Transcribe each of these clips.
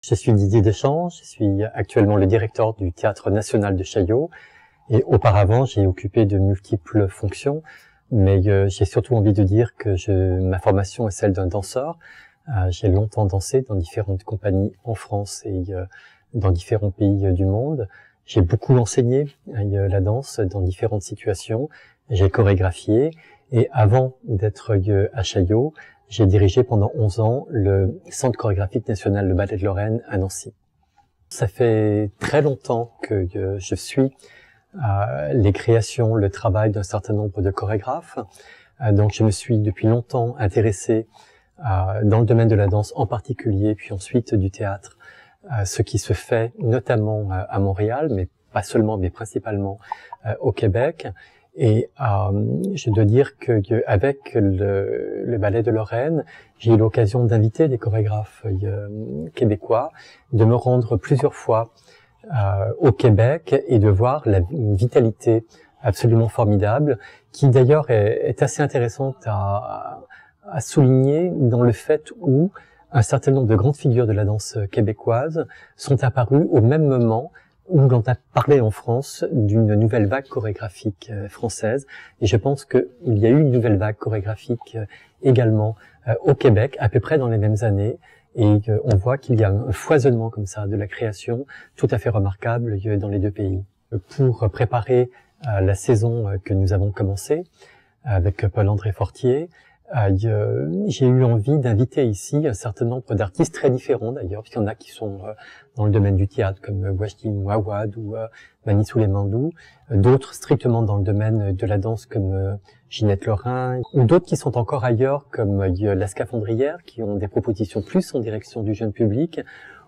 Je suis Didier Deschamps, je suis actuellement le directeur du Théâtre National de Chaillot et auparavant j'ai occupé de multiples fonctions, mais j'ai surtout envie de dire que ma formation est celle d'un danseur. J'ai longtemps dansé dans différentes compagnies en France et dans différents pays du monde. J'ai beaucoup enseigné la danse dans différentes situations, j'ai chorégraphié et avant d'être à Chaillot, j'ai dirigé pendant 11 ans le Centre chorégraphique national, le Ballet de Lorraine à Nancy. Ça fait très longtemps que je suis les créations, le travail d'un certain nombre de chorégraphes. Donc je me suis depuis longtemps intéressé dans le domaine de la danse en particulier, puis ensuite du théâtre, ce qui se fait notamment à Montréal, mais pas seulement, mais principalement au Québec. Et je dois dire que avec le Ballet de Lorraine, j'ai eu l'occasion d'inviter des chorégraphes québécois, de me rendre plusieurs fois au Québec et de voir une vitalité absolument formidable, qui d'ailleurs est assez intéressante à souligner dans le fait où un certain nombre de grandes figures de la danse québécoise sont apparues au même moment où l'on a parlé en France d'une nouvelle vague chorégraphique française. Et je pense qu'il y a eu une nouvelle vague chorégraphique également au Québec, à peu près dans les mêmes années. Et on voit qu'il y a un foisonnement comme ça de la création tout à fait remarquable dans les deux pays. Pour préparer la saison que nous avons commencée avec Paul-André Fortier, j'ai eu envie d'inviter ici un certain nombre d'artistes très différents d'ailleurs, puisqu'il y en a qui sont dans le domaine du théâtre comme Wajdi Mouawad ou Mani Souleymandou, d'autres strictement dans le domaine de la danse comme Ginette Lorrain, ou d'autres qui sont encore ailleurs comme La Scaphandrière, qui ont des propositions plus en direction du jeune public,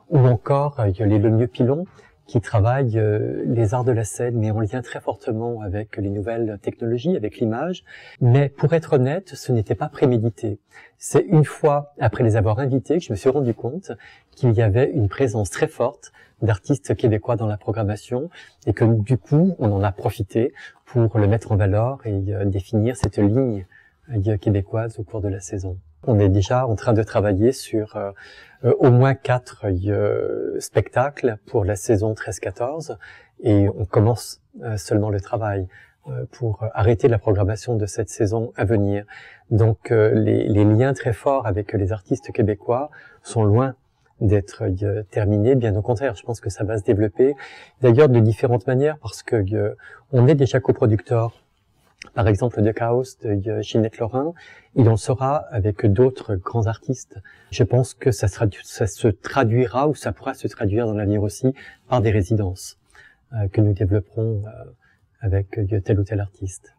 ou encore les Lemieux Pilon, qui travaillent les arts de la scène, mais en lien très fortement avec les nouvelles technologies, avec l'image. Mais pour être honnête, ce n'était pas prémédité. C'est une fois, après les avoir invités, que je me suis rendu compte qu'il y avait une présence très forte d'artistes québécois dans la programmation et que du coup, on en a profité pour le mettre en valeur et définir cette ligne québécoise au cours de la saison. On est déjà en train de travailler sur au moins 4 spectacles pour la saison 13-14 et on commence seulement le travail pour arrêter la programmation de cette saison à venir. Donc les liens très forts avec les artistes québécois sont loin d'être terminés, bien au contraire, je pense que ça va se développer d'ailleurs de différentes manières parce que on est déjà coproducteur. Par exemple, de Chaos de Ginette Lorrain, il en sera avec d'autres grands artistes. Je pense que ça se traduira ou ça pourra se traduire dans l'avenir aussi par des résidences que nous développerons avec tel ou tel artiste.